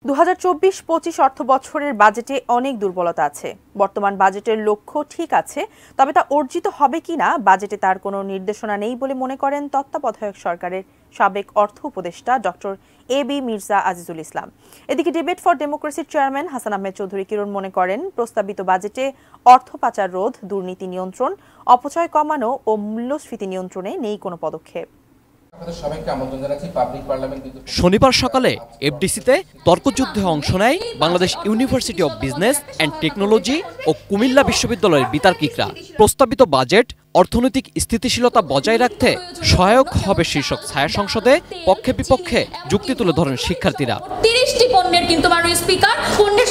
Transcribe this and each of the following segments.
2024-25 অর্থ বছরের বাজেটে অনেক দুর্বলতা আছে। বর্তমান বাজেটের লক্ষ্য ঠিক আছে, তবে তা অর্জিত হবে কিনা বাজেটে তার কোনো নির্দেশনা নেই বলে মনে করেন তত্ত্বাবধায়ক সরকারের সাবেক অর্থ উপদেষ্টা ডক্টর এবি মির্জা আজিজুল ইসলাম। এদিকে ডিবেট ফর ডেমোক্রেসির চেয়ারম্যান হাসান আহমেদ চৌধুরী কিরণ মনে করেন প্রস্তাবিত বাজেটে অর্থ পাচার রোধ, দুর্নীতি নিয়ন্ত্রণ, অপচয় কমানো ও মূল্যস্ফীতি নিয়ন্ত্রণে নেই কোনো পদক্ষেপ। শনিবার সকালে এফডিসিতে তর্কযুদ্ধে অংশ নেয় Bangladesh university of business and technology ও কুমিল্লা বিশ্ববিদ্যালয়ের বিতার্কিকরা। প্রস্তাবিত বাজেট অর্থনৈতিক স্থিতিশীলতা বজায় রাখতে সহায়ক হবে শীর্ষক ছায়া সংসদে পক্ষে বিপক্ষে যুক্তি তুলে ধরেন শিক্ষার্থীরা। 30টি পণ্যের কিন্তু মাননীয় স্পিকার পণ্যের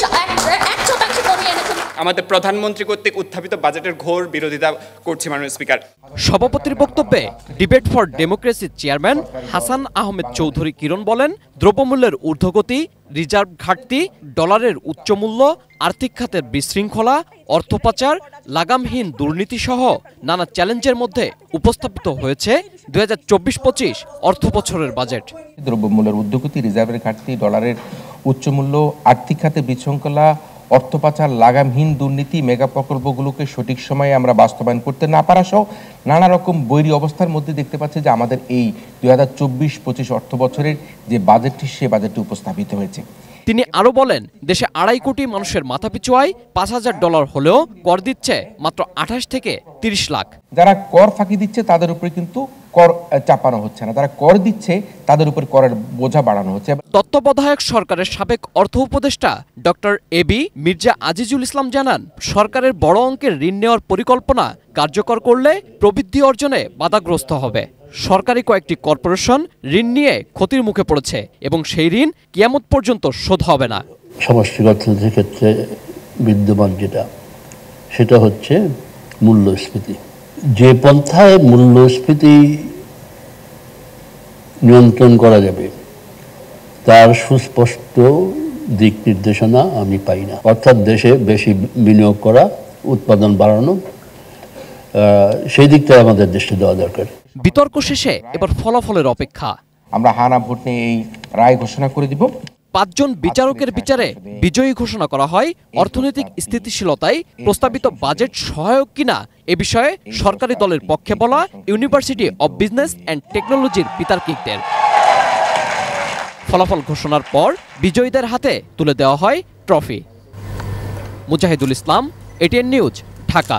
1% কমিয়ে এনেছেন। আমাদের প্রধানমন্ত্রী কর্তৃক উত্থাপিত বাজেটের ঘোর বিরোধিতা করছে মাননীয় স্পিকার। সভাপতির বক্তব্যে ডিবেট ফর ডেমোক্রেসির চেয়ারম্যান হাসান আহমেদ চৌধুরী কিরণ বলেন, দ্রব্যমূল্যের ঊর্ধ্বগতি, রিজার্ভ ঘাটতি, ডলারের উচ্চমূল্য, আর্থিক খাতের বিশৃঙ্খলা, অর্থ পাচার, লাগামহীন দুর্নীতি সহ নানা চ্যালেঞ্জের মধ্যে উপস্থাপিত হয়েছে 2024-25 অর্থ বছরের বাজেট। দ্রব্যমূল্যের ঊর্ধ্বগতি, রিজার্ভের ঘাটতি, ডলারের উচ্চমূল্য, আর্থিক খাতে বিশৃঙ্খলা, অর্থ পাচার, লাগামহীন দুর্নীতি, মেগা প্রকল্পগুলোকে সঠিক সময়ে আমরা বাস্তবায়ন করতে না পারা সহ নানা রকম বৈরী অবস্থার মধ্যে দেখতে পাচ্ছি যে আমাদের এই 2024-25 অর্থ বছরের যে বাজেটটি, সে বাজেটটি উপস্থাপিত হয়েছে। তিনি আরো বলেন, দেশে 2.5 কোটি মানুষের মাথাপিছু আয় $5,000 হলেও কর দিচ্ছে মাত্র 28 থেকে 30 লাখ। যারা কর ফাঁকি দিচ্ছে তাদের উপরে কিন্তু কর চাপানো হচ্ছে না, তারা কর দিচ্ছে তাদের উপর করের বোঝা বাড়ানো হচ্ছে। তত্ত্বাবধায়ক সরকারের সাবেক অর্থ উপদেষ্টা ডক্টর এবি মির্জা আজিজুল ইসলাম জানান, সরকারের বড় অঙ্কের ঋণ নেওয়ার পরিকল্পনা কার্যকর করলে প্রবৃদ্ধি অর্জনে বাধাগ্রস্ত হবে। সরকারি কয়েকটি কর্পোরেশন ঋণ নিয়ে ক্ষতির মুখে পড়েছে এবং সেই ঋণ কিয়ামত পর্যন্ত শোধ হবে না। সমষ্টিগত অর্থনীতির ক্ষেত্রে বিদ্যমান সেটা হচ্ছে মূল্যস্ফীতি। যে পন্থায় মূল্যস্ফীতি নিয়ন্ত্রণ করা যাবে তার সুস্পষ্ট দিক নির্দেশনা আমি পাই না। অর্থাৎ দেশে বেশি বিনিয়োগ করা, উৎপাদন বাড়ানো, সেই দিকটা আমাদের দৃষ্টি দেওয়া দরকার। বিতর্ক শেষে এবার ফলাফলের অপেক্ষা। আমরা হানা ভোট নিয়ে এই রায় ঘোষণা করে দিব। 5 জন বিচারকের বিচারে বিজয়ী ঘোষণা করা হয়। অর্থনৈতিক স্থিতিশীলতায় প্রস্তাবিত বাজেট সহায়ক কিনা এ বিষয়ে সরকারি দলের পক্ষে বলা ইউনিভার্সিটি অব বিজনেস অ্যান্ড টেকনোলজির বিতার্কিকদের। ফলাফল ঘোষণার পর বিজয়ীদের হাতে তুলে দেওয়া হয় trophy. Mujahidul Islam, ATN news, Dhaka.